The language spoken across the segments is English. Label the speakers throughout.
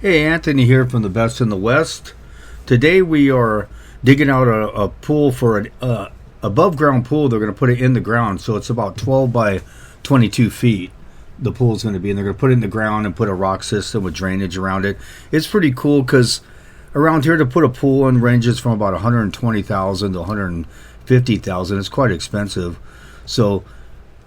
Speaker 1: Hey, Anthony here from the Best in the West. Today we are digging out a pool for an above ground pool. They're going to put it in the ground, so it's about 12 by 22 feet. The pool is going to be, and they're going to put it in the ground and put a rock system with drainage around it. It's pretty cool because around here to put a pool in ranges from about 120,000 to 150,000. It's quite expensive. So.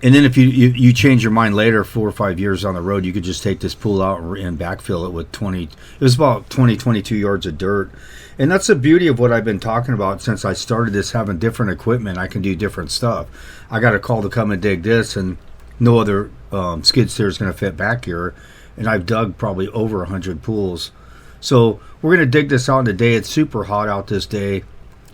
Speaker 1: And then if you change your mind later, 4 or 5 years on the road, you could just take this pool out and backfill it with 20. It was about 22 yards of dirt. And that's the beauty of what I've been talking about since I started this, having different equipment. I can do different stuff. I got a call to come and dig this, and no other skid steer is going to fit back here. And I've dug probably over 100 pools. So we're going to dig this out in the day. It's super hot out this day.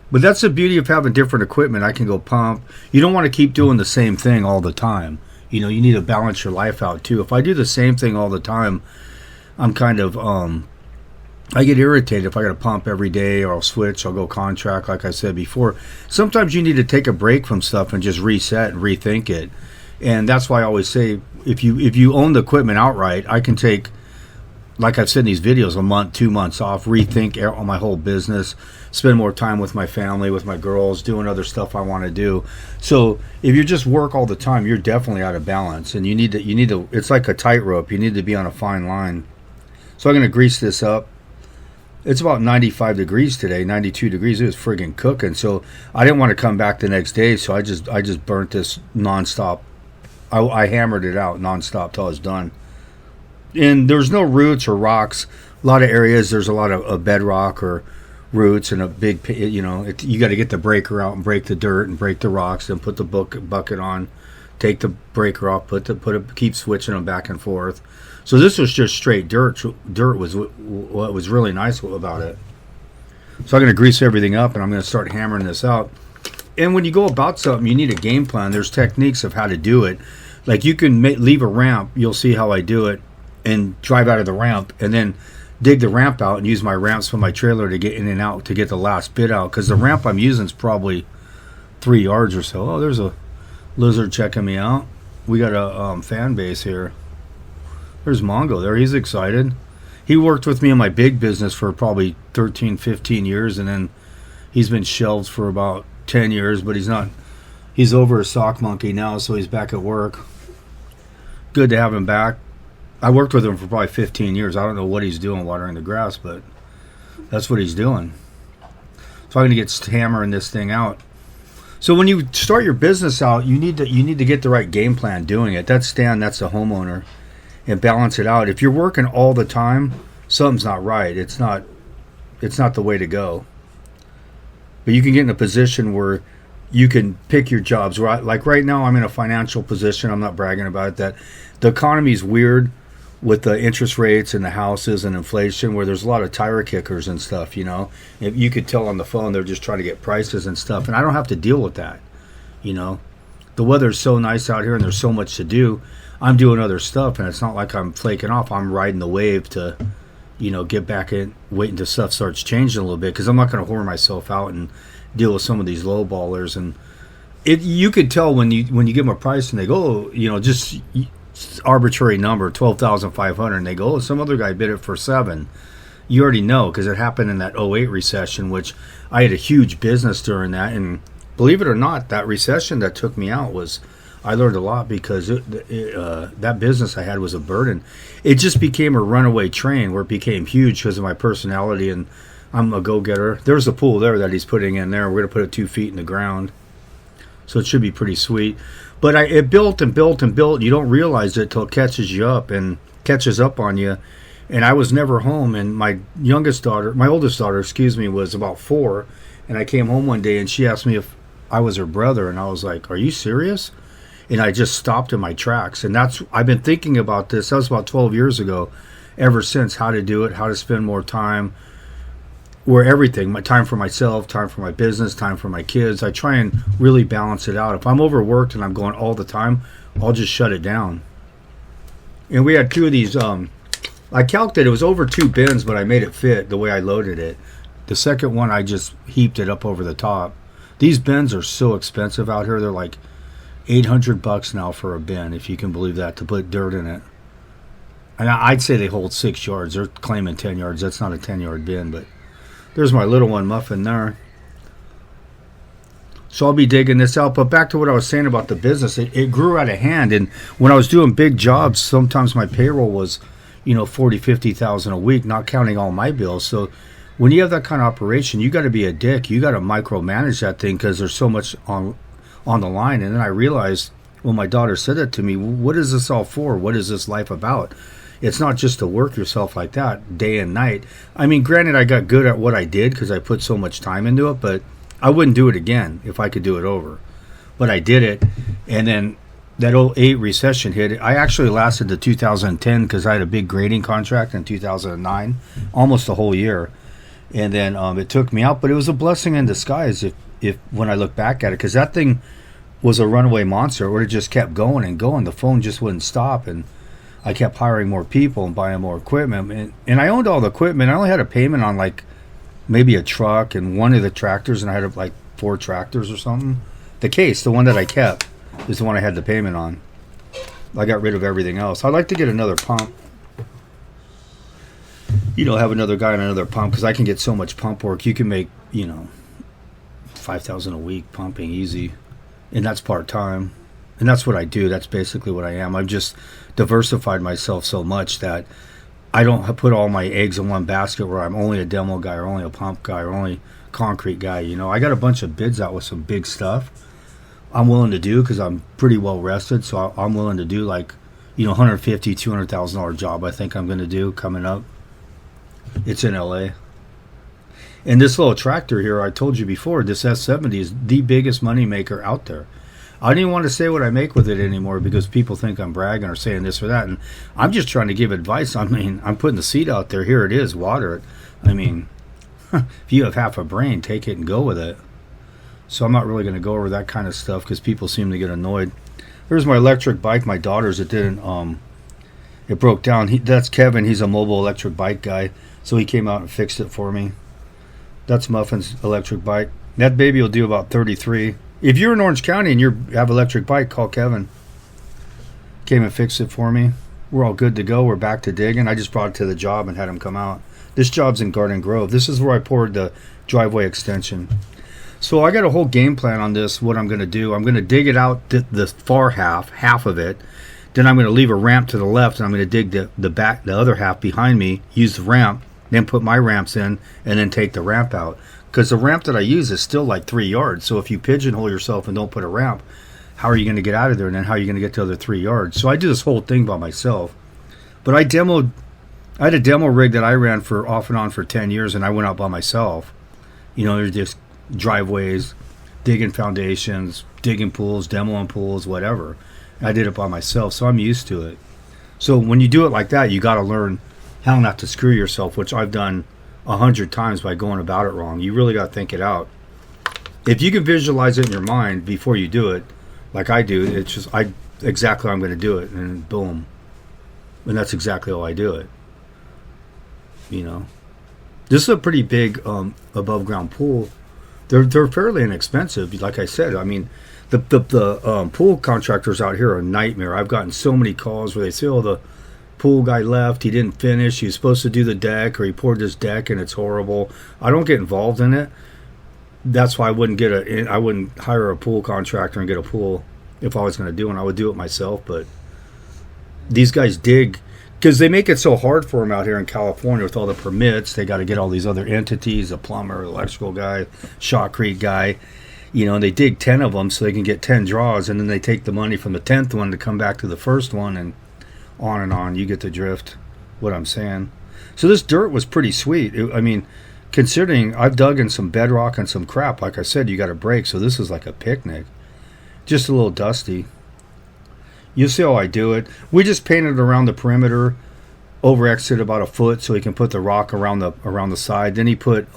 Speaker 1: But that's the beauty of having different equipment. I can go pump. You don't want to keep doing the same thing all the time. You know, you need to balance your life out too. If I do the same thing all the time, I'm kind of, I get irritated if I got to pump every day, or I'll switch, I'll go contract like I said before. Sometimes you need to take a break from stuff and just reset and rethink it. And that's why I always say, if you own the equipment outright, I can take, like I've said in these videos, a month, 2 months off, rethink on my whole business, spend more time with my family, with my girls, doing other stuff I want to do. So if you just work all the time, you're definitely out of balance, and you need to. It's like a tightrope. You need to be on a fine line. So I'm going to grease this up. It's about 95 degrees today, 92 degrees. It was friggin' cooking. So I didn't want to come back the next day, so I just burnt this nonstop. I hammered it out nonstop till I was done. And there's no roots or rocks. A lot of areas there's a lot of bedrock or roots and a big, you got to get the breaker out and break the dirt and break the rocks, then put the bucket on, take the breaker off, keep switching them back and forth. So this was just straight dirt. Dirt was what was really nice about it. So I'm going to grease everything up, and I'm going to start hammering this out. And when you go about something, you need a game plan. There's techniques of how to do it. Like you can leave a ramp. You'll see how I do it. And drive out of the ramp, and then dig the ramp out and use my ramps from my trailer to get in and out to get the last bit out, because the ramp I'm using is probably 3 yards or so. Oh, there's a lizard checking me out. We got a fan base here. There's Mongo there. He's excited. He worked with me in my big business for probably 13, 15 years, and then he's been shelved for about 10 years, but he's over a sock monkey now, so he's back at work. Good to have him back. I worked with him for probably 15 years. I don't know what he's doing watering the grass, but that's what he's doing. So I'm going to get hammering this thing out. So when you start your business out, you need to get the right game plan doing it. That's Stan, that's the homeowner, and balance it out. If you're working all the time, something's not right. It's not the way to go. But you can get in a position where you can pick your jobs. Right? Like right now, I'm in a financial position. I'm not bragging about it, that the economy's weird with the interest rates and the houses and inflation, where there's a lot of tire kickers and stuff, You could tell on the phone they're just trying to get prices and stuff, and I don't have to deal with that, The weather's so nice out here, and there's so much to do. I'm doing other stuff, and it's not like I'm flaking off. I'm riding the wave to, get back in, wait until stuff starts changing a little bit, because I'm not going to whore myself out and deal with some of these low ballers. And you could tell when you give them a price and they go, just arbitrary number, 12,500, and they go, some other guy bid it for 7. You already know, because it happened in that '08 recession, which I had a huge business during that. And believe it or not, that recession that took me out I learned a lot, because that business I had was a burden. It just became a runaway train where it became huge because of my personality, and I'm a go-getter. There's a pool there that he's putting in there. We're going to put it 2 feet in the ground. So it should be pretty sweet. But it built and built and built. You don't realize it till it catches you up and catches up on you. And I was never home. And my oldest daughter, was about 4. And I came home one day and she asked me if I was her brother. And I was like, "Are you serious?" And I just stopped in my tracks. And I've been thinking about this. That was about 12 years ago. Ever since, how to do it, how to spend more time. Where everything, my time for myself, time for my business, time for my kids, I try and really balance it out. If I'm overworked and I'm going all the time, I'll just shut it down. And we had 2 of these, I calculated it was over 2 bins, but I made it fit the way I loaded it. The second one, I just heaped it up over the top. These bins are so expensive out here. They're like $800 now for a bin, if you can believe that, to put dirt in it. And I'd say they hold 6 yards. They're claiming 10 yards. That's not a 10-yard bin, but there's my little one muffin there. So I'll be digging this out. But back to what I was saying about the business, it grew out of hand. And when I was doing big jobs, sometimes my payroll was, 40, 50,000 a week, not counting all my bills. So when you have that kind of operation, you got to be a dick. You got to micromanage that thing because there's so much on the line. And then I realized when my daughter said that to me, what is this all for? What is this life about? It's not just to work yourself like that day and night. I mean, granted, I got good at what I did because I put so much time into it, but I wouldn't do it again if I could do it over. But I did it, and then that 2008 recession hit. I actually lasted to 2010 because I had a big grading contract in 2009, almost a whole year. And then it took me out, but it was a blessing in disguise if when I look back at it, because that thing was a runaway monster. It would have just kept going and going. The phone just wouldn't stop, and I kept hiring more people and buying more equipment. And I owned all the equipment. I only had a payment on like maybe a truck and one of the tractors, and I had like 4 tractors or something. The case, the one that I kept, is the one I had the payment on. I got rid of everything else. I'd like to get another pump. Have another guy on another pump, because I can get so much pump work. You can make, $5,000 a week pumping easy, and that's part-time. And that's what I do. That's basically what I am. I've just diversified myself so much that I don't put all my eggs in one basket where I'm only a demo guy or only a pump guy or only concrete guy. I got a bunch of bids out with some big stuff I'm willing to do because I'm pretty well rested. So I'm willing to do like, $150,000, $200,000 job I think I'm going to do coming up. It's in LA. And this little tractor here, I told you before, this S70 is the biggest money maker out there. I don't even want to say what I make with it anymore because people think I'm bragging or saying this or that. And I'm just trying to give advice. I mean, I'm putting the seed out there. Here it is. Water it. I mean, if you have half a brain, take it and go with it. So I'm not really going to go over that kind of stuff because people seem to get annoyed. There's my electric bike. My daughter's. It didn't. It broke down. That's Kevin. He's a mobile electric bike guy. So he came out and fixed it for me. That's Muffin's electric bike. That baby will do about 33. If you're in Orange County and you have an electric bike, call Kevin. Came and fixed it for me. We're all good to go. We're back to digging. I just brought it to the job and had him come out. This job's in Garden Grove. This is where I poured the driveway extension. So I got a whole game plan on this, what I'm going to do. I'm going to dig it out, the far half of it. Then I'm going to leave a ramp to the left, and I'm going to dig the other half behind me, use the ramp, then put my ramps in, and then take the ramp out. Because the ramp that I use is still like 3 yards. So if you pigeonhole yourself and don't put a ramp, how are you going to get out of there? And then how are you going to get to the other 3 yards? So I do this whole thing by myself. But I had a demo rig that I ran for off and on for 10 years, and I went out by myself. There's just driveways, digging foundations, digging pools, demoing pools, whatever. I did it by myself, so I'm used to it. So when you do it like that, you got to learn how not to screw yourself, which I've done 100 times by going about it wrong. You really got to think it out. If you can visualize it in your mind before you do it, like I do, it's just exactly how I'm going to do it, and boom. And that's exactly how I do it. This is a pretty big above ground pool. They're fairly inexpensive, like I said. I mean, the pool contractors out here are a nightmare. I've gotten so many calls where they say, "Oh, the pool guy left. He didn't finish. He was supposed to do the deck, or he poured this deck and it's horrible." I don't get involved in it. That's why I wouldn't hire a pool contractor and get a pool if I was going to do it. I would do it myself. But these guys dig because they make it so hard for them out here in California with all the permits. They got to get all these other entities, a plumber, electrical guy, shotcrete guy. And they dig 10 of them so they can get 10 draws, and then they take the money from the 10th one to come back to the first one, and on. You get the drift, what I'm saying. So this dirt was pretty sweet. Considering I've dug in some bedrock and some crap, like I said, you got a break, so this is like a picnic. Just a little dusty. You'll see how I do it. We just painted around the perimeter, over exit about a foot so he can put the rock around the side. Then he put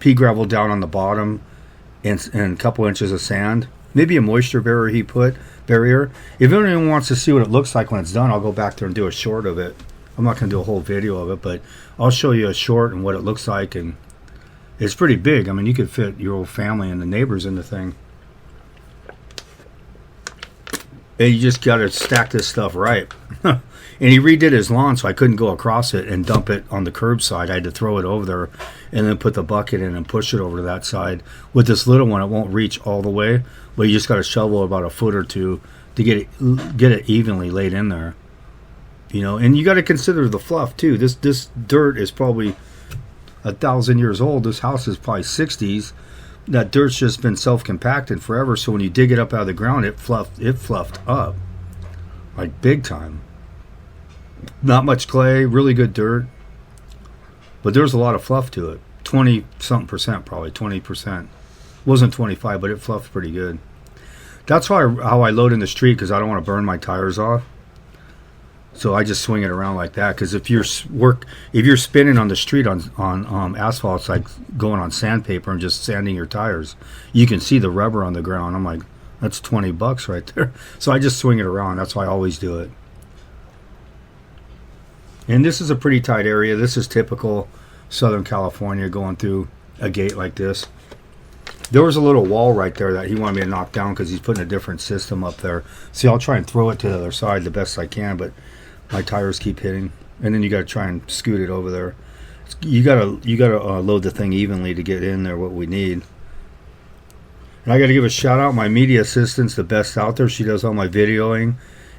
Speaker 1: pea gravel down on the bottom and a couple inches of sand. Maybe a moisture barrier. If anyone wants to see what it looks like when it's done, I'll go back there and do a short of it. I'm not going to do a whole video of it, but I'll show you a short and what it looks like. And it's pretty big. You could fit your whole family and the neighbors in the thing. And you just got to stack this stuff right. And he redid his lawn, so I couldn't go across it and dump it on the curbside. I had to throw it over there and then put the bucket in and push it over to that side. With this little one, it won't reach all the way, but you just got to shovel about a foot or two to get it evenly laid in there. You know, and you got to consider the fluff too. This dirt is probably 1,000 years old. This house is probably 60s. That dirt's just been self-compacted forever, so when you dig it up out of the ground, it fluffed up like big time. Not much clay, really good dirt, but there's a lot of fluff to it. 20 something percent, probably 20%. Wasn't 25, but it fluffed pretty good. That's how I load in the street, because I don't want to burn my tires off. So I just swing it around like that, because if you're spinning on the street on asphalt, it's like going on sandpaper and just sanding your tires. You can see the rubber on the ground. I'm like, that's $20 right there. So I just swing it around. That's why I always do it. And this is a pretty tight area. This is typical Southern California, going through a gate like this. There was a little wall right there that he wanted me to knock down because he's putting a different system up there. See, I'll try and throw it to the other side the best I can, but my tires keep hitting, and then you got to try and scoot it over there. You gotta load the thing evenly to get in there what we need. And I got to give a shout out. My media assistant's the best out there. She does all my videoing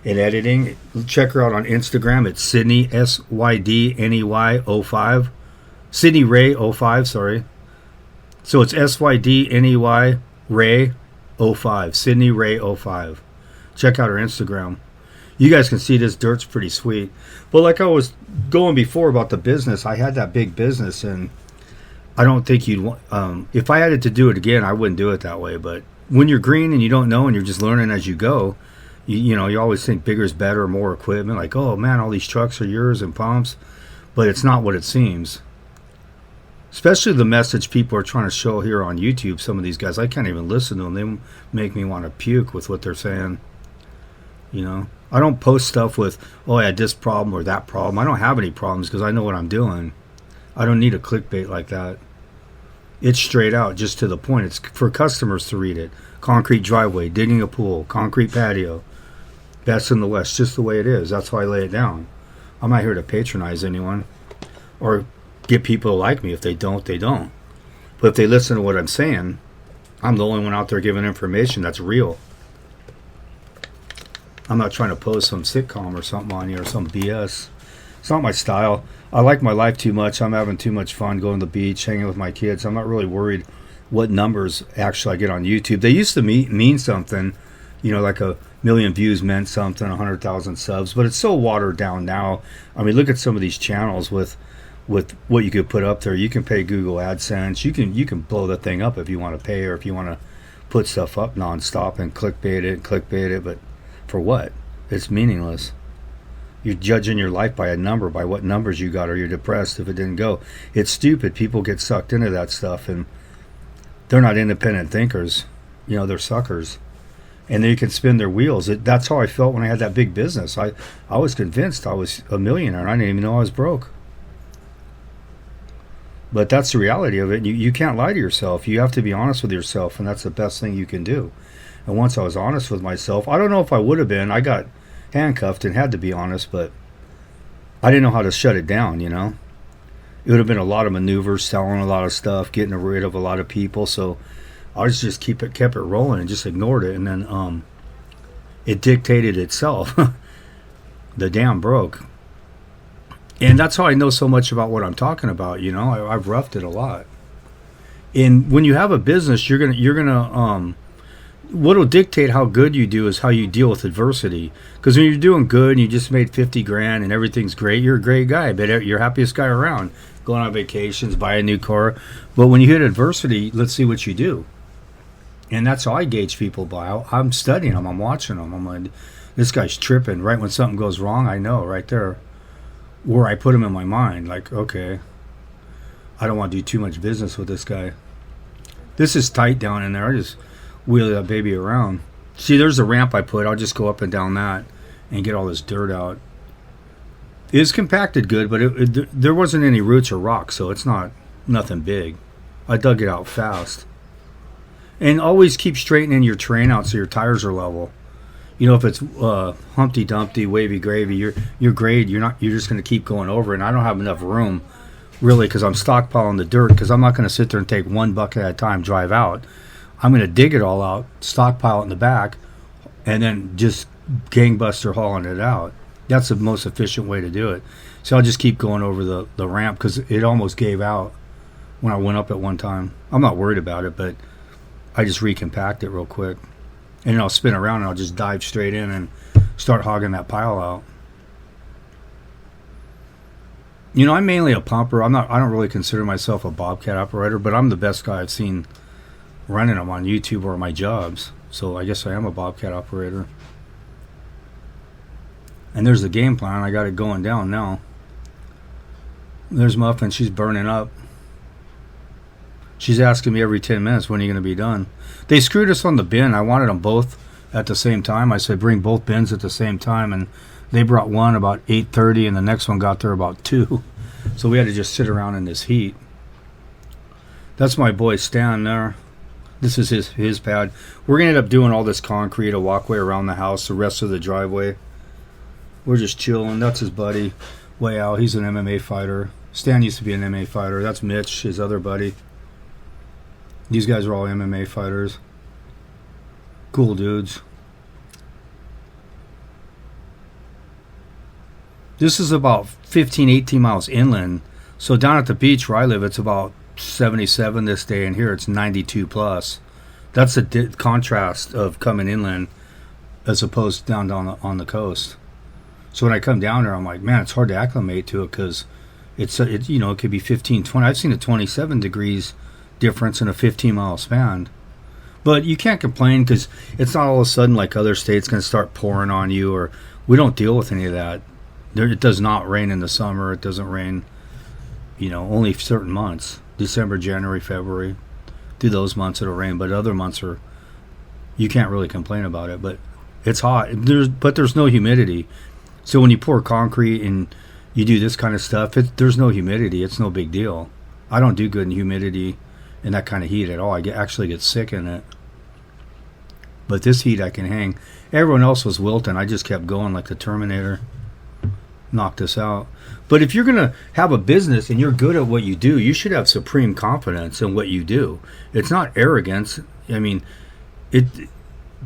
Speaker 1: and editing. Check her out on Instagram. It's Sydney SYDNEY05. Sydney Ray 05. Sorry. So it's SYDNEY Ray 05. Sydney Ray 05. Check out her Instagram. You guys can see this dirt's pretty sweet. But like I was going before about the business, I had that big business, and I don't think you'd want... if I had to do it again, I wouldn't do it that way. But when you're green and you don't know and you're just learning as you go, you know, you always think bigger is better, more equipment. Like, oh, man, all these trucks are yours and pumps. But it's not what it seems. Especially the message people are trying to show here on YouTube. Some of these guys, I can't even listen to them. They make me want to puke with what they're saying. You know? I don't post stuff with, oh, I had this problem or that problem. I don't have any problems because I know what I'm doing. I don't need a clickbait like that. It's straight out, just to the point. It's for customers to read it. Concrete driveway, digging a pool, concrete patio. Best in the West, just the way it is. That's why I lay it down. I'm not here to patronize anyone or get people to like me. If they don't, they don't. But if they listen to what I'm saying, I'm the only one out there giving information that's real. I'm not trying to post some sitcom or something on here or some BS. It's not my style. I like my life too much. I'm having too much fun going to the beach, hanging with my kids. I'm not really worried what numbers actually I get on YouTube. They used to mean something, you know, like 1 million views meant something, 100,000 subs, but it's so watered down now. I mean, look at some of these channels with what you could put up there. You can pay Google AdSense. You can blow the thing up if you want to pay, or if you want to put stuff up nonstop and clickbait it, but for what? It's meaningless. You're judging your life by a number, by what numbers you got, or you're depressed if it didn't go. It's stupid. People get sucked into that stuff, and they're not independent thinkers. You know, they're suckers. And they can spin their wheels. That's how I felt when I had that big business. I was convinced I was a millionaire, and I didn't even know I was broke. But that's the reality of it. You can't lie to yourself. You have to be honest with yourself, and that's the best thing you can do. And once I was honest with myself, I don't know if I would have been. I got handcuffed and had to be honest, but I didn't know how to shut it down, you know. It would have been a lot of maneuvers, selling a lot of stuff, getting rid of a lot of people. So I just kept it rolling and just ignored it. And then it dictated itself. The dam broke. And that's how I know so much about what I'm talking about, you know. I've roughed it a lot. And when you have a business, you're gonna what'll dictate how good you do is how you deal with adversity. Because when you're doing good and you just made 50 grand and everything's great, you're a great guy, but you're happiest guy around, going on vacations, buy a new car. But when you hit adversity, let's see what you do. And that's how I gauge people by. I'm studying them, I'm watching them. I'm like, this guy's tripping. Right when something goes wrong, I know right there. Or I put him in my mind, like, okay, I don't want to do too much business with this guy. This is tight down in there. I just wheel that baby around. See, there's a ramp I put. I'll just go up and down that and get all this dirt out. It is compacted good, but there wasn't any roots or rocks, so it's nothing big. I dug it out fast. And always keep straightening your terrain out so your tires are level. You know, if it's Humpty Dumpty, wavy gravy, your grade, you're just going to keep going over, and I don't have enough room, really, because I'm stockpiling the dirt. Because I'm not going to sit there and take one bucket at a time, drive out. I'm going to dig it all out, stockpile it in the back, and then just gangbuster hauling it out. That's the most efficient way to do it. So I'll just keep going over the ramp because it almost gave out when I went up at one time. I'm not worried about it, but I just recompact it real quick. And then I'll spin around and I'll just dive straight in and start hogging that pile out. You know, I'm mainly a pumper. I don't really consider myself a bobcat operator, but I'm the best guy I've seen running them on YouTube or my jobs. So I guess I am a bobcat operator. And there's the game plan. I got it going down now. There's Muffin. She's burning up. She's asking me every 10 minutes, when are you going to be done? They screwed us on the bin. I wanted them both at the same time. I said, bring both bins at the same time. And they brought one about 8:30, and the next one got there about 2. So we had to just sit around in this heat. That's my boy Stan there. This is his pad. We're going to end up doing all this concrete, a walkway around the house, the rest of the driveway. We're just chilling. That's his buddy, way out. He's an MMA fighter. Stan used to be an MMA fighter. That's Mitch, his other buddy. These guys are all MMA fighters. Cool dudes. This is about 15, 18 miles inland. So down at the beach where I live, it's about 77 this day, and here it's 92 plus. That's the contrast of coming inland as opposed to down on the coast. So when I come down there, I'm like, man, it's hard to acclimate to it because it could be 15, 20. I've seen a 27 degrees difference in a 15-mile span. But you can't complain because it's not all of a sudden like other states going to start pouring on you, or we don't deal with any of that. It does not rain in the summer. It doesn't rain, only certain months. December, January, February. Through those months it'll rain, but other months you can't really complain about it. But it's hot. There's no humidity. So when you pour concrete and you do this kind of stuff, there's no humidity. It's no big deal. I don't do good in humidity and that kind of heat at all. I actually get sick in it. But this heat I can hang. Everyone else was wilting. I just kept going like the Terminator. Knocked this out. But if you're going to have a business and you're good at what you do, you should have supreme confidence in what you do. It's not arrogance. I mean,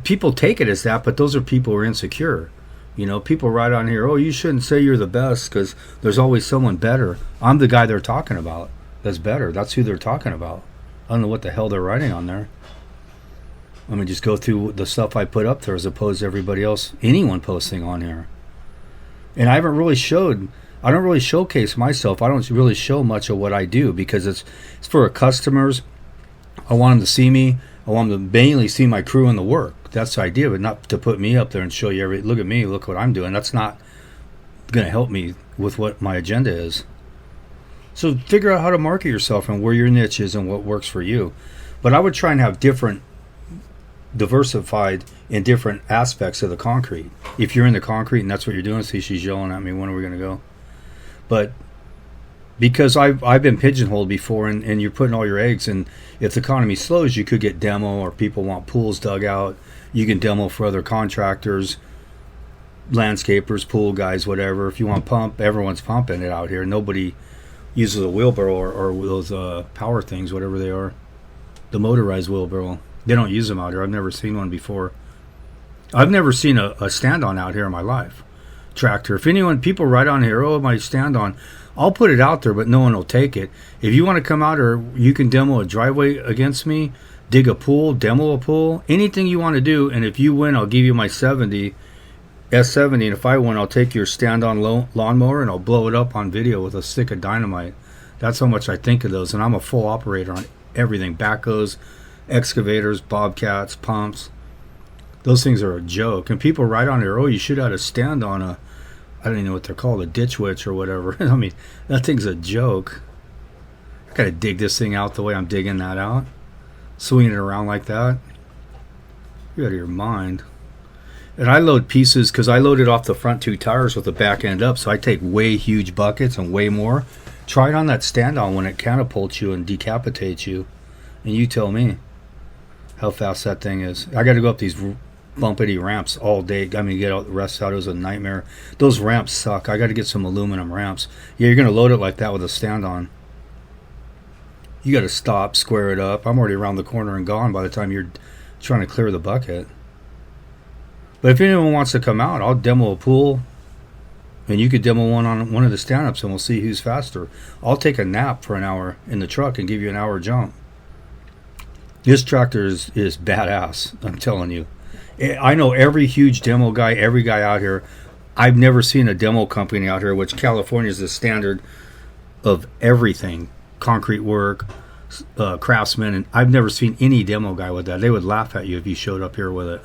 Speaker 1: people take it as that, but those are people who are insecure. People write on here, oh, you shouldn't say you're the best because there's always someone better. I'm the guy they're talking about that's better. That's who they're talking about. I don't know what the hell they're writing on there. Let me just go through the stuff I put up there as opposed to everybody else, anyone posting on here. And I don't really showcase myself. I don't really show much of what I do because it's for customers. I want them to see me. I want them to mainly see my crew and the work. That's the idea, but not to put me up there and show you look at me, look what I'm doing. That's not going to help me with what my agenda is. So figure out how to market yourself and where your niche is and what works for you. But I would try and have diversified in different aspects of the concrete. If you're in the concrete and that's what you're doing, see, she's yelling at me, when are we going to go? But because I've been pigeonholed before, and you're putting all your eggs in. If the economy slows, you could get demo, or people want pools dug out. You can demo for other contractors, landscapers, pool guys, whatever. If you want pump, everyone's pumping it out here. Nobody uses a wheelbarrow or those power things, whatever they are. The motorized wheelbarrow. They don't use them out here. I've never seen one before. I've never seen a stand-on out here in my life. Tractor. If people write on here, oh, my stand-on, I'll put it out there, but no one will take it. If you want to come out, or you can demo a driveway against me, dig a pool, demo a pool, anything you want to do, and if you win, I'll give you my S70, and if I win, I'll take your stand-on lawnmower and I'll blow it up on video with a stick of dynamite. That's how much I think of those, and I'm a full operator on everything. Backhoes, excavators, bobcats, pumps. Those things are a joke. And people write on here, oh, you should have a stand on I don't even know what they're called, a ditch witch or whatever. I mean, that thing's a joke. I gotta dig this thing out the way I'm digging that out. Swinging it around like that. You're out of your mind. And I load pieces, because I loaded off the front 2 tires with the back end up, so I take way huge buckets and way more. Try it on that stand-on when it catapults you and decapitates you. And you tell me how fast that thing is. I got to go up these bumpity ramps all day. I mean, get out the rest out. It was a nightmare. Those ramps suck. I got to get some aluminum ramps. Yeah, you're going to load it like that with a stand on. You got to stop, square it up. I'm already around the corner and gone by the time you're trying to clear the bucket. But if anyone wants to come out, I'll demo a pool. And you could demo one on one of the stand-ups and we'll see who's faster. I'll take a nap for an hour in the truck and give you an hour jump. This tractor is badass, I'm telling you. I know every huge demo guy, every guy out here. I've never seen a demo company out here, which California is the standard of everything. Concrete work, craftsmen, and I've never seen any demo guy with that. They would laugh at you if you showed up here with it.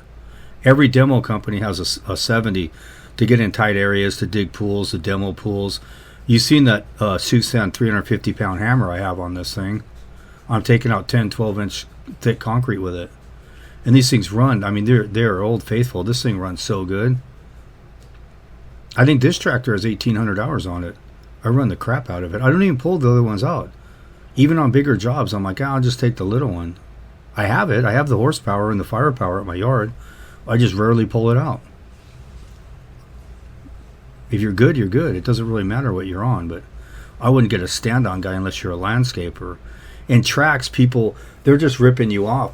Speaker 1: Every demo company has a 70 to get in tight areas, to dig pools, to demo pools. You've seen that Susan 350-pound hammer I have on this thing. I'm taking out 10, 12-inch thick concrete with it. And these things run. I mean, they're old faithful. This thing runs so good. I think this tractor has 1,800 hours on it. I run the crap out of it. I don't even pull the other ones out. Even on bigger jobs, I'm like, I'll just take the little one. I have it. I have the horsepower and the firepower at my yard. I just rarely pull it out. If you're good, you're good. It doesn't really matter what you're on, but I wouldn't get a stand-on guy unless you're a landscaper. And tracks, people, they're just ripping you off,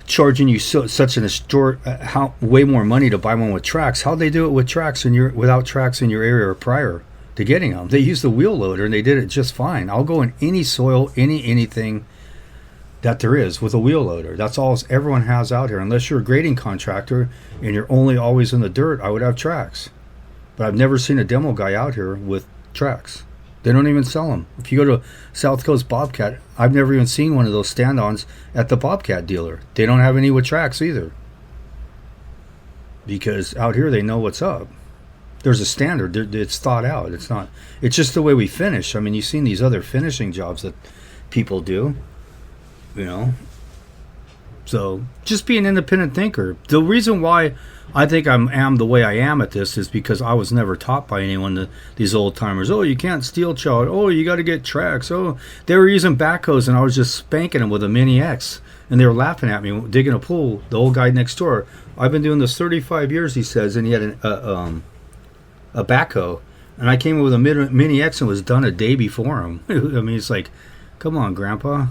Speaker 1: charging you such an way more money to buy one with tracks. How'd they do it with tracks without tracks in your area or prior to getting them? They used the wheel loader and they did it just fine. I'll go in any soil, anything that there is with a wheel loader. That's all everyone has out here. Unless you're a grading contractor and you're only always in the dirt, I would have tracks. But I've never seen a demo guy out here with tracks. They don't even sell them. If you go to South Coast Bobcat, I've never even seen one of those stand-ons at the Bobcat dealer. They don't have any with tracks either. Because out here they know what's up. There's a standard. It's thought out. It's just the way we finish. I mean, you've seen these other finishing jobs that people do. You know. So just be an independent thinker. The reason why I think I am the way I am at this is because I was never taught by anyone, these old timers. Oh, you can't steel chow. Oh, you got to get tracks. Oh, they were using backhoes and I was just spanking them with a Mini X. And they were laughing at me digging a pool. The old guy next door. I've been doing this 35 years, he says, and he had a backhoe. And I came in with a Mini X and was done a day before him. I mean, it's like, come on, Grandpa.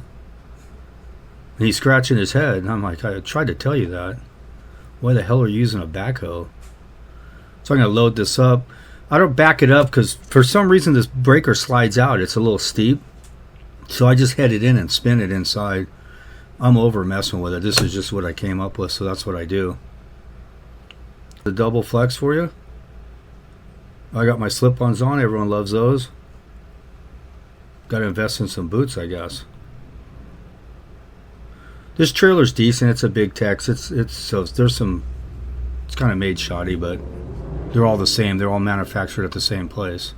Speaker 1: And he's scratching his head. And I'm like, I tried to tell you that. Why the hell are you using a backhoe? So I'm going to load this up. I don't back it up because for some reason this breaker slides out. It's a little steep. So I just head it in and spin it inside. I'm over messing with it. This is just what I came up with, so that's what I do. The double flex for you. I got my slip-ons on. Everyone loves those. Got to invest in some boots, I guess. This trailer's decent. It's a big Tex. There's some. It's kind of made shoddy, but they're all the same. They're all manufactured at the same place.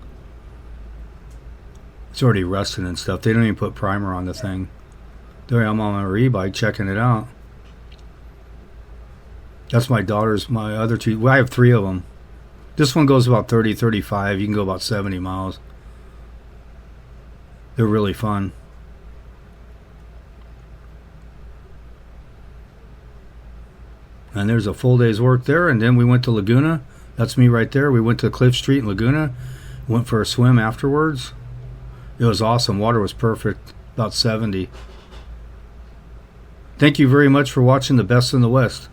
Speaker 1: It's already rusted and stuff. They don't even put primer on the thing. There I'm on my e-bike checking it out. That's my daughter's. My other two. Well, I have 3 of them. This one goes about 30, 35. You can go about 70 miles. They're really fun. And there's a full day's work there. And then we went to Laguna. That's me right there. We went to Cliff Street in Laguna. Went for a swim afterwards. It was awesome. Water was perfect. About 70. Thank you very much for watching The Best in the West.